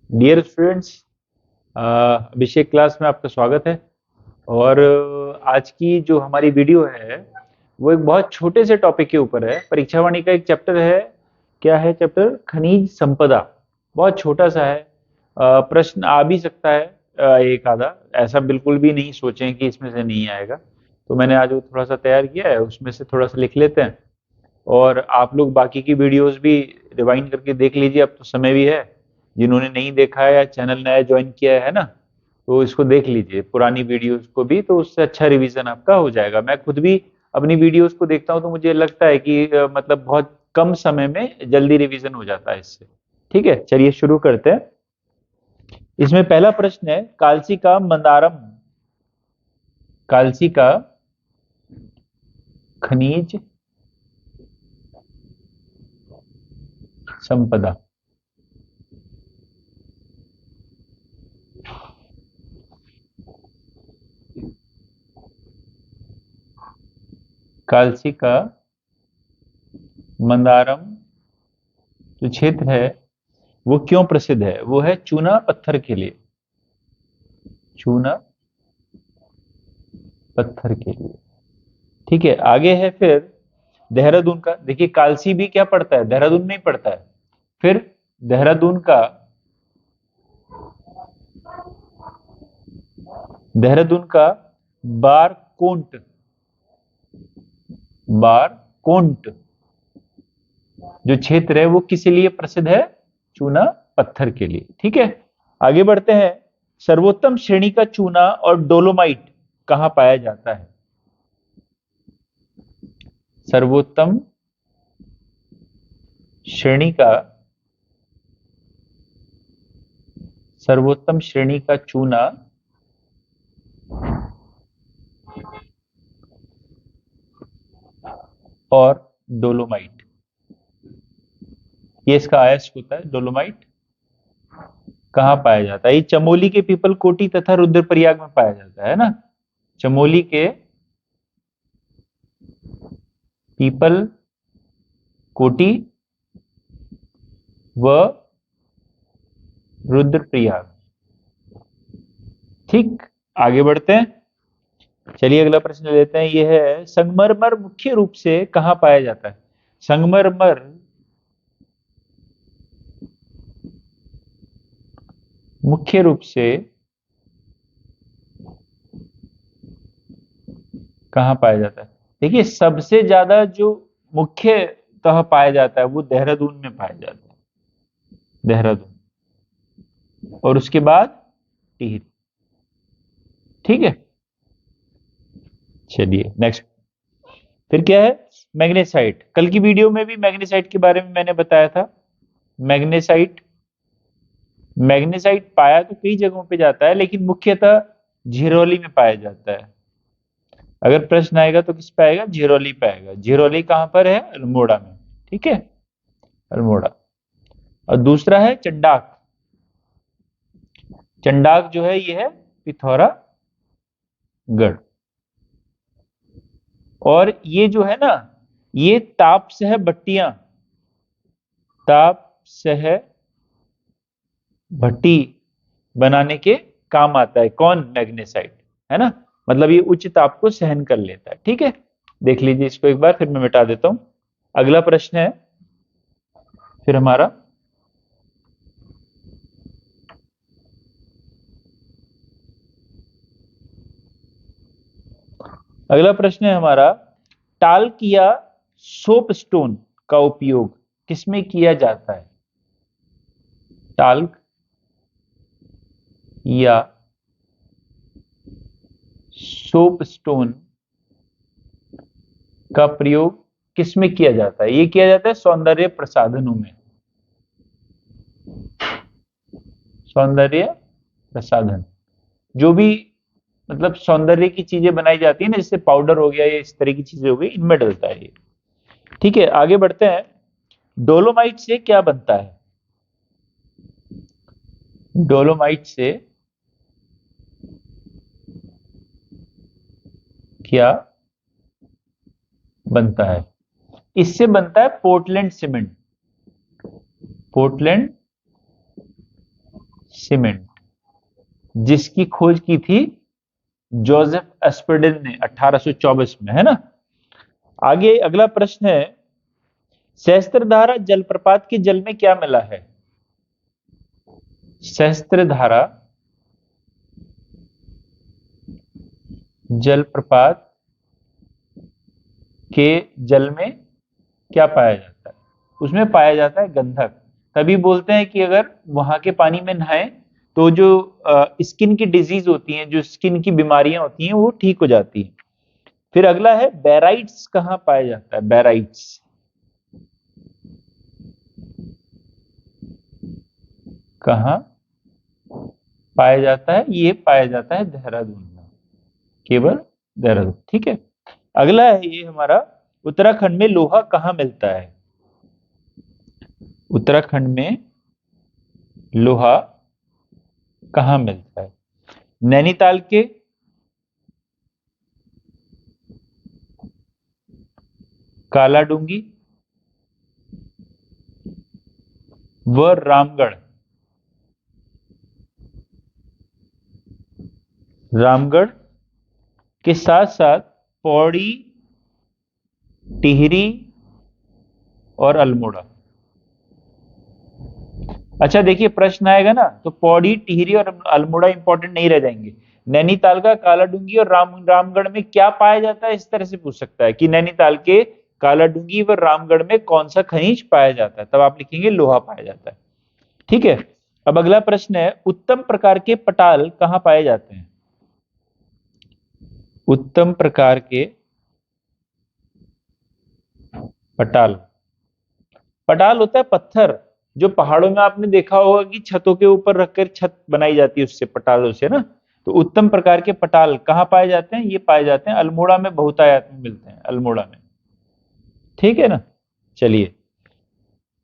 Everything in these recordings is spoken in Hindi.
डियर स्टूडेंट्स, अभिषेक क्लास में आपका स्वागत है। और आज की जो हमारी वीडियो है वो एक बहुत छोटे से टॉपिक के ऊपर है। परीक्षा वाणी का एक चैप्टर है। क्या है चैप्टर? खनिज संपदा। बहुत छोटा सा है। प्रश्न आ भी सकता है एक आधा। ऐसा बिल्कुल भी नहीं सोचें कि इसमें से नहीं आएगा। तो मैंने आज वो थोड़ा सा तैयार किया है, उसमें से थोड़ा सा लिख लेते हैं। और आप लोग बाकी की वीडियोस भी रिवाइंड करके देख लीजिए, अब तो समय भी है। जिन्होंने नहीं देखा है या चैनल नया ज्वाइन किया है ना, तो इसको देख लीजिए पुरानी वीडियोस को भी, तो उससे अच्छा रिवीजन आपका हो जाएगा। मैं खुद भी अपनी वीडियोस को देखता हूँ तो मुझे लगता है कि मतलब बहुत कम समय में जल्दी रिवीजन हो जाता है इससे। ठीक है, चलिए शुरू करते हैं। इसमें पहला प्रश्न है, कालसी का मंदारम। कालसी का खनिज संपदा। कालसी का मंदारम जो क्षेत्र है वो क्यों प्रसिद्ध है? वो है चूना पत्थर के लिए। चूना पत्थर के लिए। ठीक है, आगे है फिर देहरादून का। देखिए कालसी भी क्या पड़ता है, देहरादून में ही पड़ता है। फिर देहरादून का, देहरादून का बारकोंट। बारकोंट जो क्षेत्र है वो किस लिए प्रसिद्ध है? चूना पत्थर के लिए। ठीक है, आगे बढ़ते हैं। सर्वोत्तम श्रेणी का चूना और डोलोमाइट कहां पाया जाता है? सर्वोत्तम श्रेणी का, सर्वोत्तम श्रेणी का चूना और डोलोमाइट, ये इसका अयस्क होता है। डोलोमाइट कहाँ पाया जाता है? ये चमोली के पीपल कोटी तथा रुद्रप्रयाग में पाया जाता है ना। चमोली के पीपल कोटी व रुद्रप्रयाग। ठीक, आगे बढ़ते हैं। चलिए अगला प्रश्न लेते हैं। यह है, संगमरमर मुख्य रूप से कहाँ पाया जाता है? संगमरमर मुख्य रूप से कहाँ पाया जाता है? देखिए सबसे ज्यादा जो मुख्यतः पाया जाता है वो देहरादून में पाया जाता है। देहरादून, और उसके बाद टिहरी। ठीक है, चलिए नेक्स्ट। फिर क्या है? मैग्नेसाइट। कल की वीडियो में भी मैग्नेसाइट के बारे में मैंने बताया था। मैग्नेसाइट, मैग्नेसाइट पाया तो कई जगहों पे जाता है, लेकिन मुख्यतः झिरोली में पाया जाता है। अगर प्रश्न आएगा तो किस पे आएगा? झिरोली पे आएगा। झिरोली कहां पर है? अल्मोड़ा में। ठीक है, अल्मोड़ा। और दूसरा है चंडाक। चंडाक जो है ये है पिथौरागढ़। और ये जो है ना, ये ताप सह भट्टियां, ताप सह भट्टी बनाने के काम आता है। कौन? मैग्नेसाइट, है ना। मतलब ये उच्च ताप को सहन कर लेता है। ठीक है, देख लीजिए इसको एक बार, फिर मैं मिटा देता हूं। अगला प्रश्न है फिर हमारा, अगला प्रश्न है हमारा, टाल्क या सोप स्टोन का उपयोग किसमें किया जाता है? टाल्क या सोप स्टोन का प्रयोग किसमें किया जाता है? ये किया जाता है सौंदर्य प्रसाधनों में। सौंदर्य प्रसाधन, जो भी मतलब सौंदर्य की चीजें बनाई जाती है ना, जैसे पाउडर हो गया या इस तरह की चीजें हो गई, इनमें डलता है ये। ठीक है, आगे बढ़ते हैं। डोलोमाइट से क्या बनता है? डोलोमाइट से क्या बनता है? इससे बनता है पोर्टलैंड सीमेंट। पोर्टलैंड सीमेंट, जिसकी खोज की थी जोसेफ एस्पर्डिन ने 1824 में, है ना। आगे अगला प्रश्न है, सहस्त्रधारा जलप्रपात के जल में क्या मिला है? सहस्त्रधारा जलप्रपात के जल में क्या पाया जाता है? उसमें पाया जाता है गंधक। तभी बोलते हैं कि अगर वहां के पानी में नहाएं तो जो स्किन की डिजीज होती हैं, जो स्किन की बीमारियां होती हैं, वो ठीक हो जाती हैं। फिर अगला है, बेराइट्स कहाँ पाया जाता है? बेराइट्स कहाँ पाया जाता है? ये पाया जाता है देहरादून में, केवल देहरादून। ठीक है। अगला है ये हमारा, उत्तराखंड में लोहा कहाँ मिलता है? उत्तराखंड में लोहा कहाँ मिलता है? नैनीताल के, कालाडूंगी व रामगढ़। रामगढ़ के साथ साथ पौड़ी, टिहरी और अल्मोड़ा। अच्छा देखिए, प्रश्न आएगा ना तो पौड़ी, टिहरी और अल्मोड़ा इंपॉर्टेंट नहीं रह जाएंगे। नैनीताल का कालाडूंगी और रामगढ़ में क्या पाया जाता है, इस तरह से पूछ सकता है कि नैनीताल के कालाडूंगी व रामगढ़ में कौन सा खनिज पाया जाता है, तब आप लिखेंगे लोहा पाया जाता है। ठीक है। अब अगला प्रश्न है, उत्तम प्रकार के पटाल कहाँ पाए जाते हैं? उत्तम प्रकार के पटाल, पटाल होता है पत्थर, जो पहाड़ों में आपने देखा होगा कि छतों के ऊपर रखकर छत बनाई जाती है उससे, पटालों से ना। तो उत्तम प्रकार के पटाल कहाँ पाए जाते हैं? ये पाए जाते हैं अल्मोड़ा में, बहुतायत में मिलते हैं अल्मोड़ा में। ठीक है ना। चलिए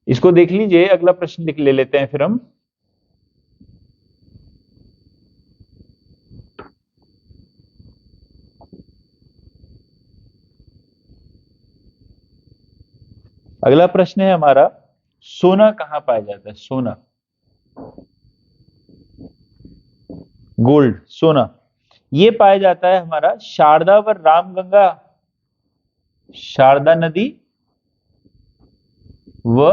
इसको देख लीजिए, अगला प्रश्न लिख ले लेते हैं फिर हम। अगला प्रश्न है हमारा, सोना कहाँ पाया जाता है? सोना, गोल्ड, सोना, ये पाया जाता है हमारा शारदा व रामगंगा, शारदा नदी व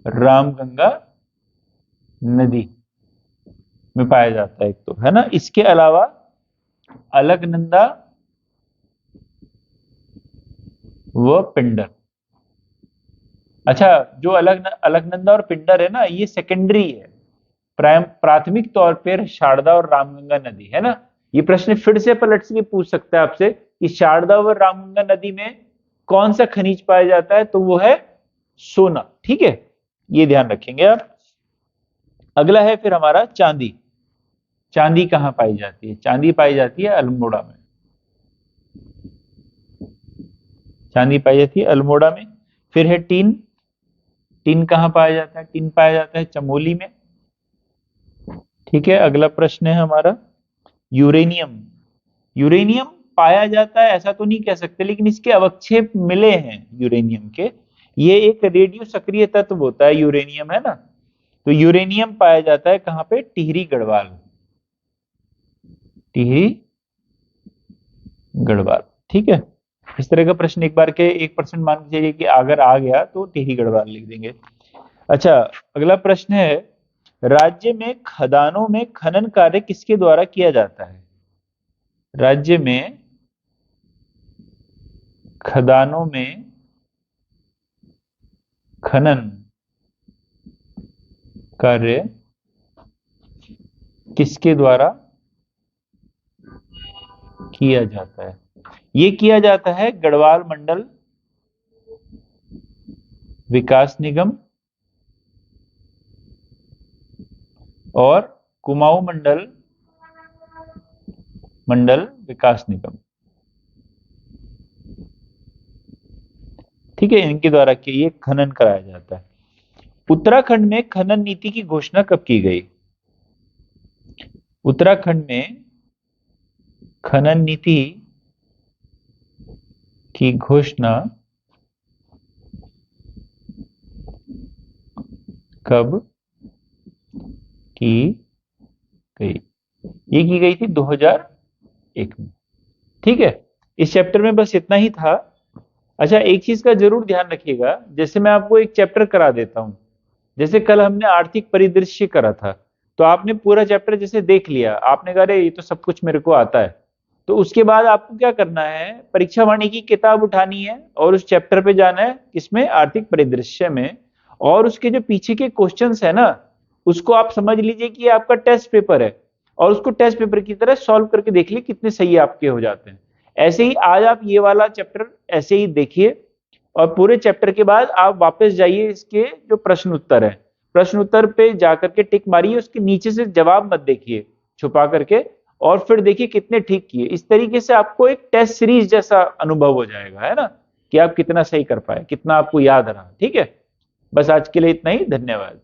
रामगंगा नदी में पाया जाता है, एक तो है ना। इसके अलावा अलकनंदा व पिंडर। अच्छा, जो अलकनंदा और पिंडर है ना, ये सेकेंडरी है। प्राथमिक तौर पर शारदा और रामगंगा नदी, है ना। ये प्रश्न फिर से पलट के पूछ सकता है आपसे कि शारदा व रामगंगा नदी में कौन सा खनिज पाया जाता है, तो वो है सोना। ठीक है, ये ध्यान रखेंगे आप। अगला है फिर हमारा चांदी। चांदी कहाँ पाई जाती है? चांदी पाई जाती है अल्मोड़ा में, चांदी पाई जाती है अल्मोड़ा में। फिर है टीन, टीन कहाँ पाया जाता है? टीन पाया जाता है चमोली में। ठीक है। अगला प्रश्न है हमारा यूरेनियम। यूरेनियम पाया जाता है ऐसा तो नहीं कह सकते, लेकिन इसके अवक्षेप मिले हैं यूरेनियम के। ये एक रेडियो सक्रिय तत्व होता है यूरेनियम, है ना। तो यूरेनियम पाया जाता है कहाँ पे? टिहरी गढ़वाल, टिहरी गढ़वाल। ठीक है। इस तरह का प्रश्न एक बार के 1% मान के चलिए कि अगर आ गया तो टिहरी गढ़वाल लिख देंगे। अच्छा, अगला प्रश्न है, राज्य में खदानों में खनन कार्य किसके द्वारा किया जाता है? राज्य में खदानों में खनन कार्य किसके द्वारा किया जाता है? ये किया जाता है गढ़वाल मंडल विकास निगम और कुमाऊं मंडल विकास निगम। ठीक है, इनके द्वारा ये खनन कराया जाता है। उत्तराखंड में खनन नीति की घोषणा कब की गई? उत्तराखंड में खनन नीति की घोषणा कब की गई, ये की गई थी 2001 में। ठीक है, इस चैप्टर में बस इतना ही था। अच्छा, एक चीज का जरूर ध्यान रखिएगा, जैसे मैं आपको एक चैप्टर करा देता हूं, जैसे कल हमने आर्थिक परिदृश्य करा था, तो आपने पूरा चैप्टर जैसे देख लिया, आपने कहा अरे ये तो सब कुछ मेरे को आता है, तो उसके बाद आपको क्या करना है, परीक्षा वाणी की किताब उठानी है और उस चैप्टर पे जाना है, किसमें, आर्थिक परिदृश्य में, और उसके जो पीछे के क्वेश्चंस है ना, उसको आप समझ लीजिए कि ये आपका टेस्ट पेपर है, और उसको टेस्ट पेपर की तरह सॉल्व करके देख लीजिए कितने सही आपके हो जाते हैं। ऐसे ही आज आप ये वाला चैप्टर ऐसे ही देखिए, और पूरे चैप्टर के बाद आप वापस जाइए, इसके जो प्रश्न उत्तर है, प्रश्न उत्तर पे जाकर के टिक मारिए, उसके नीचे से जवाब मत देखिए छुपा करके, और फिर देखिए कितने ठीक किए। इस तरीके से आपको एक टेस्ट सीरीज जैसा अनुभव हो जाएगा, है ना, कि आप कितना सही कर पाए, कितना आपको याद रहा। ठीक है, बस आज के लिए इतना ही, धन्यवाद।